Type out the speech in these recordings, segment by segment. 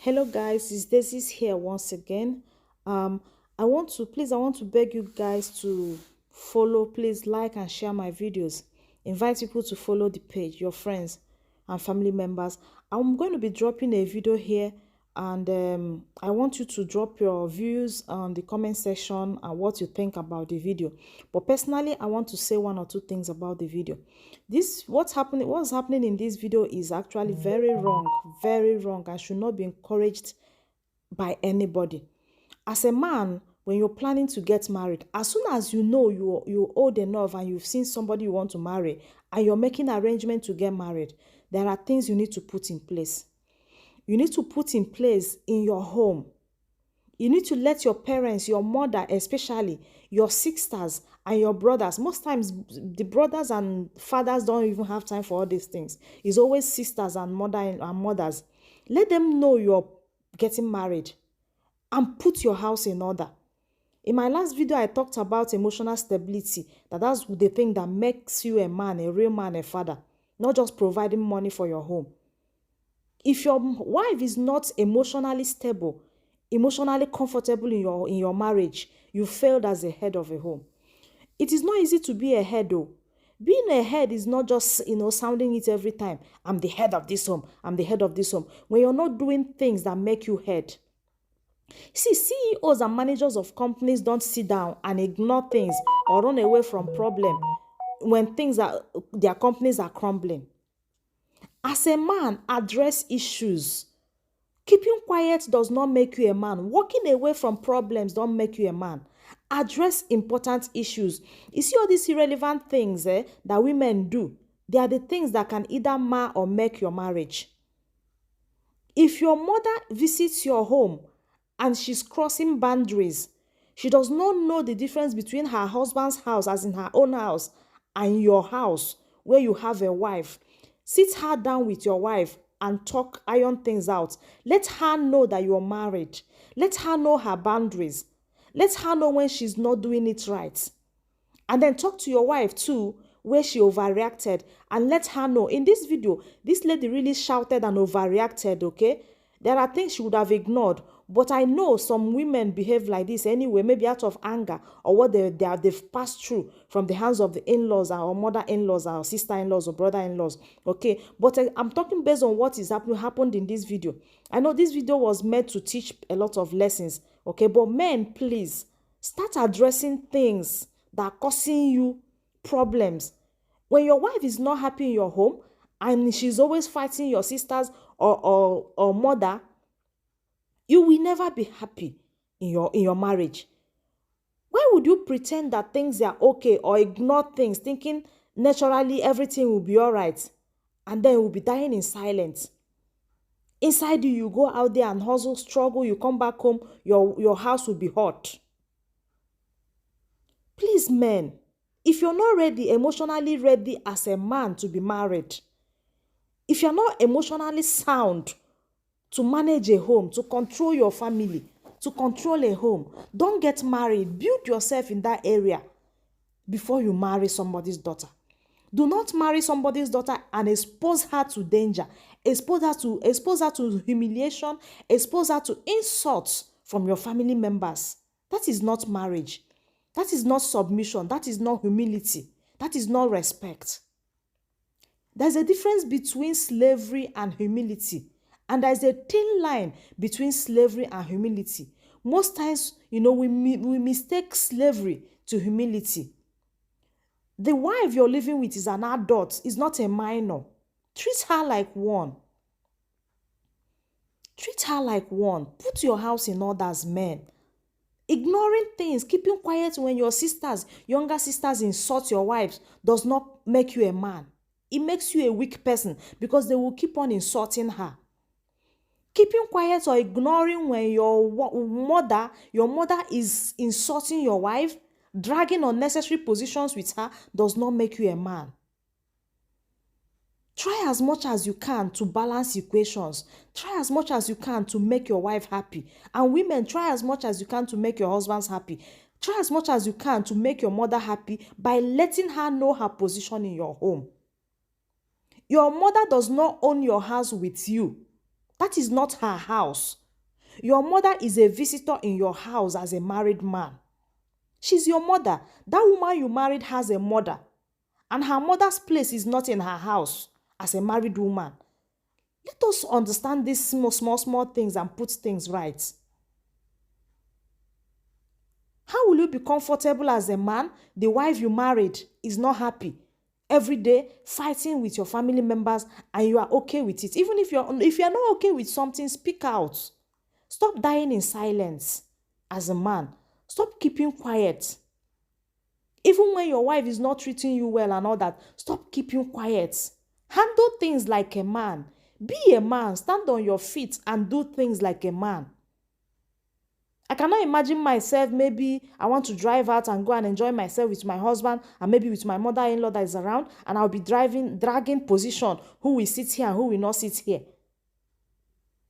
Hello guys, it's Daisy's here once again. Um, I want to beg you guys to follow, please like and share my videos. Invite people to follow the page, your friends and family members. I'm going to be dropping a video here, and I want you to drop your views on the comment section and what you think about the video. But personally, I want to say one or two things about the video. What's happening in this video is actually very wrong, and should not be encouraged by anybody. As a man, when you're planning to get married, as soon as you know you're old enough and you've seen somebody you want to marry and you're making arrangement to get married, there are things you need to put in place. You need to put in place in your home. You need to let your parents, your mother especially, your sisters and your brothers. Most times, the brothers and fathers don't even have time for all these things. It's always sisters and mothers. Let them know you're getting married and put your house in order. In my last video, I talked about emotional stability. That's the thing that makes you a man, a real man, a father. Not just providing money for your home. If your wife is not emotionally stable, emotionally comfortable in your marriage, you failed as a head of a home. It is not easy to be a head though. Being a head is not just, sounding it every time. I'm the head of this home. I'm the head of this home. When you're not doing things that make you head. See, CEOs and managers of companies don't sit down and ignore things or run away from problem when their companies are crumbling. As a man, address issues. Keeping quiet does not make you a man. Walking away from problems don't make you a man. Address important issues. You see all these irrelevant things that women do. They are the things that can either mar or make your marriage. If your mother visits your home and she's crossing boundaries, she does not know the difference between her husband's house, as in her own house, and your house where you have a wife. Sit her down with your wife and talk, iron things out. Let her know that you're married. Let her know her boundaries. Let her know when she's not doing it right. And then talk to your wife too, where she overreacted, and let her know. In this video, this lady really shouted and overreacted, okay? There are things she would have ignored, but I know some women behave like this anyway, maybe out of anger or what they've passed through from the hands of the in-laws or mother-in-laws or sister-in-laws or brother-in-laws, okay? But I'm talking based on what is happened in this video. I know this video was meant to teach a lot of lessons, okay? But men, please, start addressing things that are causing you problems. When your wife is not happy in your home and she's always fighting your sisters or mother, you will never be happy in your marriage. Why would you pretend that things are okay or ignore things, thinking naturally everything will be all right, and then will be dying in silence? Inside you go out there and hustle, struggle, you come back home, your house will be hot. Please, men, if you're not emotionally ready as a man to be married, if you're not emotionally sound to manage a home, to control your family, to control a home, don't get married. Build yourself in that area before you marry somebody's daughter. Do not marry somebody's daughter and expose her to danger, expose her to humiliation, expose her to insults from your family members. That is not marriage. That is not submission. That is not humility. That is not respect. There's a difference between slavery and humility. And there's a thin line between slavery and humility. Most times, we mistake slavery to humility. The wife you're living with is an adult, is not a minor. Treat her like one. Treat her like one. Put your house in order as men. Ignoring things, keeping quiet when your younger sisters insult your wives does not make you a man. It makes you a weak person because they will keep on insulting her. Keeping quiet or ignoring when your mother is insulting your wife, dragging unnecessary positions with her does not make you a man. Try as much as you can to balance equations. Try as much as you can to make your wife happy. And women, try as much as you can to make your husbands happy. Try as much as you can to make your mother happy by letting her know her position in your home. Your mother does not own your house with you. That is not her house. Your mother is a visitor in your house as a married man. She's your mother. That woman you married has a mother. And her mother's place is not in her house as a married woman. Let us understand these small things and put things right. How will you be comfortable as a man? The wife you married is not happy. Every day fighting with your family members and you are okay with it. Even if you're not okay with something, speak out. Stop dying in silence as a man. Stop keeping quiet. Even when your wife is not treating you well and all that, stop keeping quiet. Handle things like a man. Be a man. Stand on your feet and do things like a man. I cannot imagine myself, maybe I want to drive out and go and enjoy myself with my husband and maybe with my mother-in-law that is around, and I'll be dragging position, who will sit here and who will not sit here.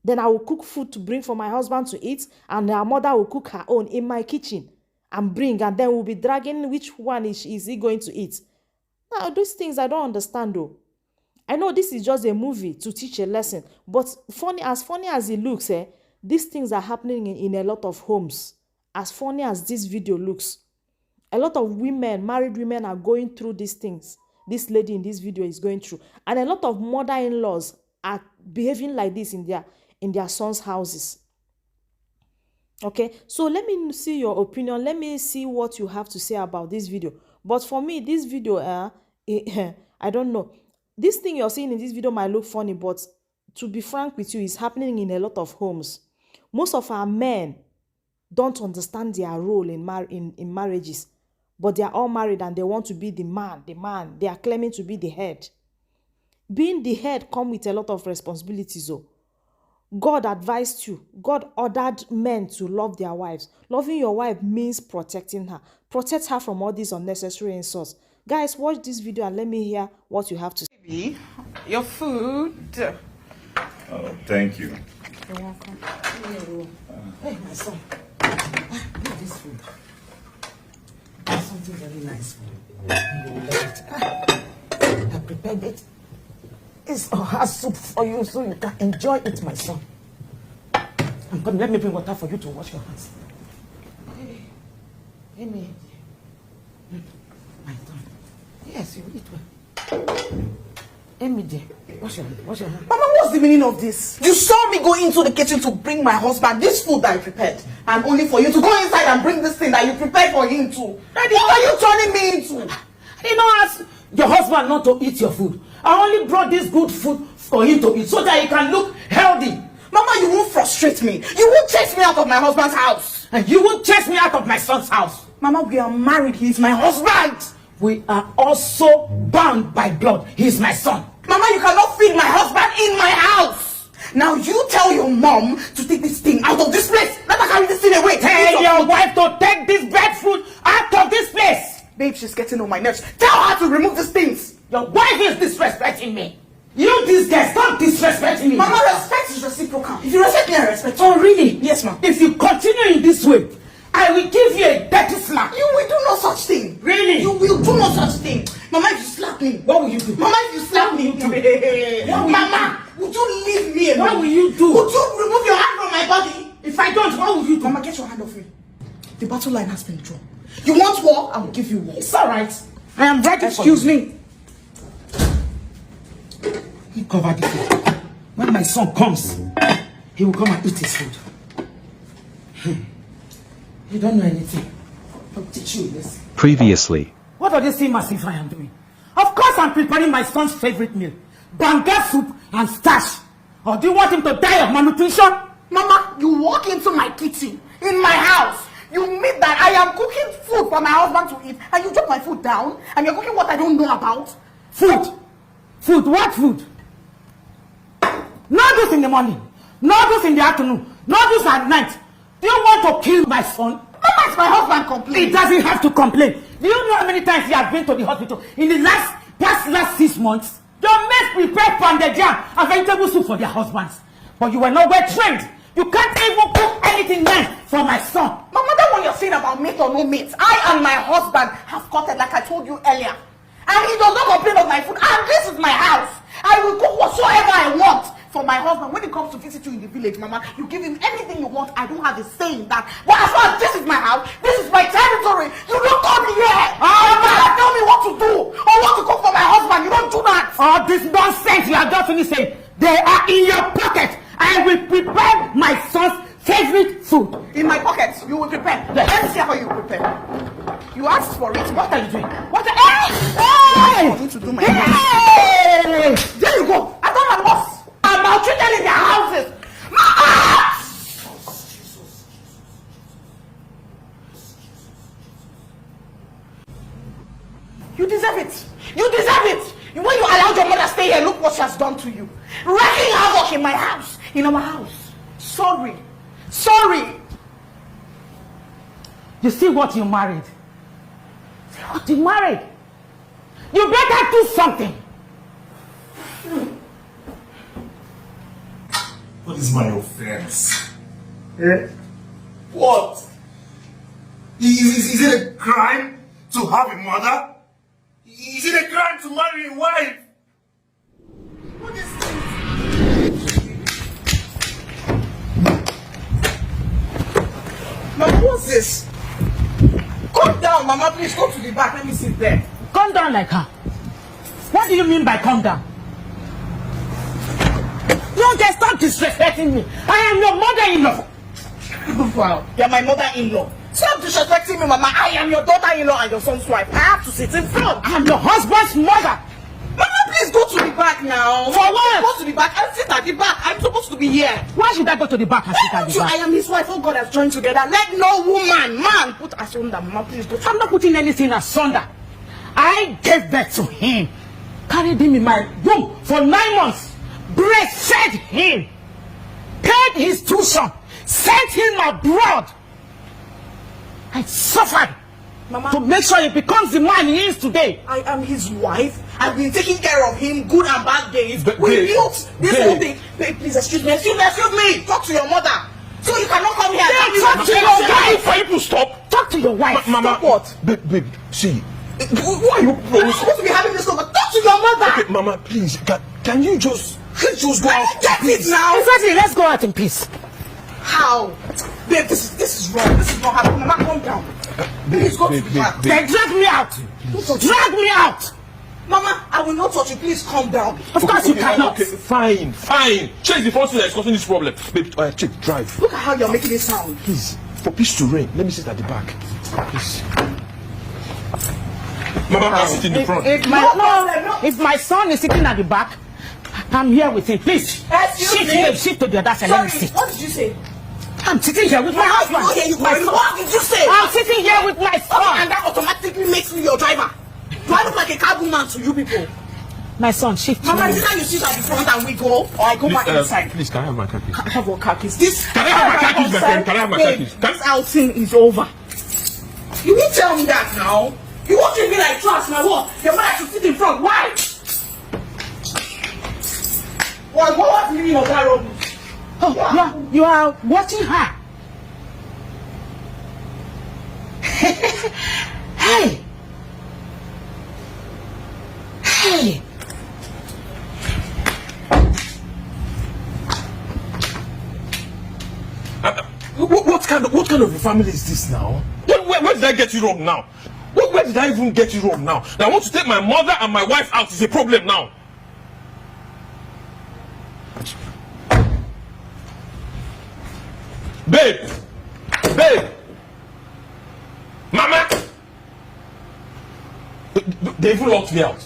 Then I will cook food to bring for my husband to eat, and our mother will cook her own in my kitchen and bring, and then we'll be dragging which one is he going to eat. Now, those things I don't understand though. I know this is just a movie to teach a lesson, but funny as it looks, these things are happening in a lot of homes. As funny as this video looks, a lot of women, married women, are going through these things. This lady in this video is going through. And a lot of mother-in-laws are behaving like this in their sons' houses. Okay, so let me see your opinion. Let me see what you have to say about this video. But for me, this video, I don't know. This thing you're seeing in this video might look funny, but to be frank with you, it's happening in a lot of homes. Most of our men don't understand their role in marriages, but they are all married and they want to be the man. They are claiming to be the head. Being the head comes with a lot of responsibilities. Oh. God advised you. God ordered men to love their wives. Loving your wife means protecting her. Protect her from all these unnecessary insults. Guys, watch this video and let me hear what you have to say. Baby, your food. Oh, thank you. You're welcome. Hey, my son. Eat this food. There's something very nice for you. You will love it. I prepared it. It's a hot soup for you so you can enjoy it, my son. I'm coming. Let me bring water for you to wash your hands. Hey, me. My son. Yes, you will eat well. Amy, dear, wash your hand. Mama, what's the meaning of this? You saw me go into the kitchen to bring my husband this food that I prepared, and only for you to go inside and bring this thing that you prepared for him too. Daddy, what are you turning me into? I did not ask your husband not to eat your food. I only brought this good food for him to eat so that he can look healthy. Mama, you won't frustrate me. You won't chase me out of my husband's house. And you won't chase me out of my son's house. Mama, we are married. He's my husband. We are also bound by blood. He's my son. Mama, you cannot feed my husband in my house. Now you tell your mom to take this thing out of this place. Let her carry this thing away. Tell your wife to take this bad food out of this place. Babe, she's getting on my nerves. Tell her to remove these things. Your wife is disrespecting me. You, this guy, stop disrespecting me. Mama, respect is reciprocal. If you respect me, I respect you. Oh, really? Yes, ma'am. If you continue in this way, I will give you a dirty slap. You will do no such thing. Really? You will do no such thing. Mama, if you slap me. What will you do? Mama, if you slap me. Mama, would you leave me alone? What will you do? Would you remove your hand from my body? If I don't, what will you do? Mama, get your hand off me. The battle line has been drawn. You want war? I will give you war. It's all right. I am ready. Excuse me. He covered the food. When my son comes, he will come and eat his food. You don't know anything. I'll teach you this. Previously. What do they seem as if I am doing? Of course I'm preparing my son's favorite meal. Banga soup and starch. Or do you want him to die of malnutrition? Mama, you walk into my kitchen, in my house. You mean that I am cooking food for my husband to eat, and you drop my food down, and you're cooking what I don't know about? Food. Food. What food? Noodles in the morning. Noodles in the afternoon. Noodles at night. Do you want to kill my son? Mama, it's my husband complaining. He doesn't have to complain. Do you know how many times he has been to the hospital in the last 6 months? Your mates prepared pounded jam and vegetable soup for their husbands. But you were not well trained. You can't even cook anything nice for my son. Mama, that one you're saying about meat or no meat. I and my husband have cut it like I told you earlier. And he does not complain of my food. And this is my house. I will cook whatsoever I want. for my husband. When he comes to visit you in the village, Mama, you give him anything you want. I don't have a say in that. But as far as this is my house, this is my territory. You don't come here. Mama, tell me what to do or what to cook for my husband. You don't do that. All this nonsense you are just finished saying, they are in your pocket. I will prepare my son's favorite food. In my pocket, you will prepare. Yes. Let me see how you prepare. You asked for it. What are you doing? What are Hey! I need to do my Hey! There you go. I thought I was. I'm maltreated in their houses. Mama! You deserve it. You deserve it. When you allowed your mother stay here, look what she has done to you. Wrecking havoc in my house. In our house. Sorry. Sorry. You see what you married? See what you married? You better do something. What is my offense? Eh? What? Is it a crime to have a mother? Is it a crime to marry a wife? What is this? Mama, what's this? Calm down, Mama. Please go to the back. Let me sit there. Calm down like her. What do you mean by calm down? No, just stop disrespecting me. I am your mother-in-law. Wow. You're my mother-in-law. Stop disrespecting me, Mama. I am your daughter-in-law and your son's wife. I have to sit in front. I am your husband's mother. Mama, please go to the back now. For what? Go to the back and sit at the back. I'm supposed to be here. Why should I go to the back and sit at the I back? am his wife. Oh, God has joined together. Let no man put us under. Mama, please go. I'm not putting anything asunder. I gave birth to him. Carried him in my womb for 9 months. Breastfed him. Paid his tuition. Sent him abroad. I suffered. Mama, to make sure he becomes the man he is today. I am his wife. I've been taking care of him good and bad days. We built this whole thing. Babe, please excuse me. Excuse me. Talk to your mother. So you cannot come here and tell me Talk to your wife. For you to stop. Talk to your wife. Mama, Stop what? Babe, see. Who are you? I'm supposed to be having this over. Talk to your mother. Okay, Mama, please. Can you just go out? Get it now. Exactly, let's go out in peace. How? Babe, this is wrong. This is not happening. Mama, calm down. Please go to the back. Then drag me out. Drag me out. Mama, I will not touch you. Please calm down. Of course you cannot. Okay, fine. Check the first thing that's causing this problem. Babe, check, drive. Look at how you're making it sound. Please, for peace to reign, let me sit at the back. Please. Mama, I'll sit in the front. If my son is sitting at the back, I'm here with him. Please, shift to the other side. Let me sit. What did you say? I'm sitting here with my husband. What did you say? I'm sitting here with my son. And that automatically makes me your driver. Do I look like a car woman to you people? My son, shift. Mama, is it that you sit at the front and we go? Or I go back inside? Please, can I have my car keys? I have what car keys? This. Can I have my car keys, my friend? Can I have my car keys? This outing is over. You won't tell me that now. You won't treat me like trash now. What? Your mother should sit in front. Why? What was the meaning of that rubbish? Oh, you are watching her. Hey. Hey. What kind of a family is this now? Where did I get you wrong now? Where did I even get you wrong now? Now I want to take my mother and my wife out. Is a problem now. Babe! Mama! They even locked me out.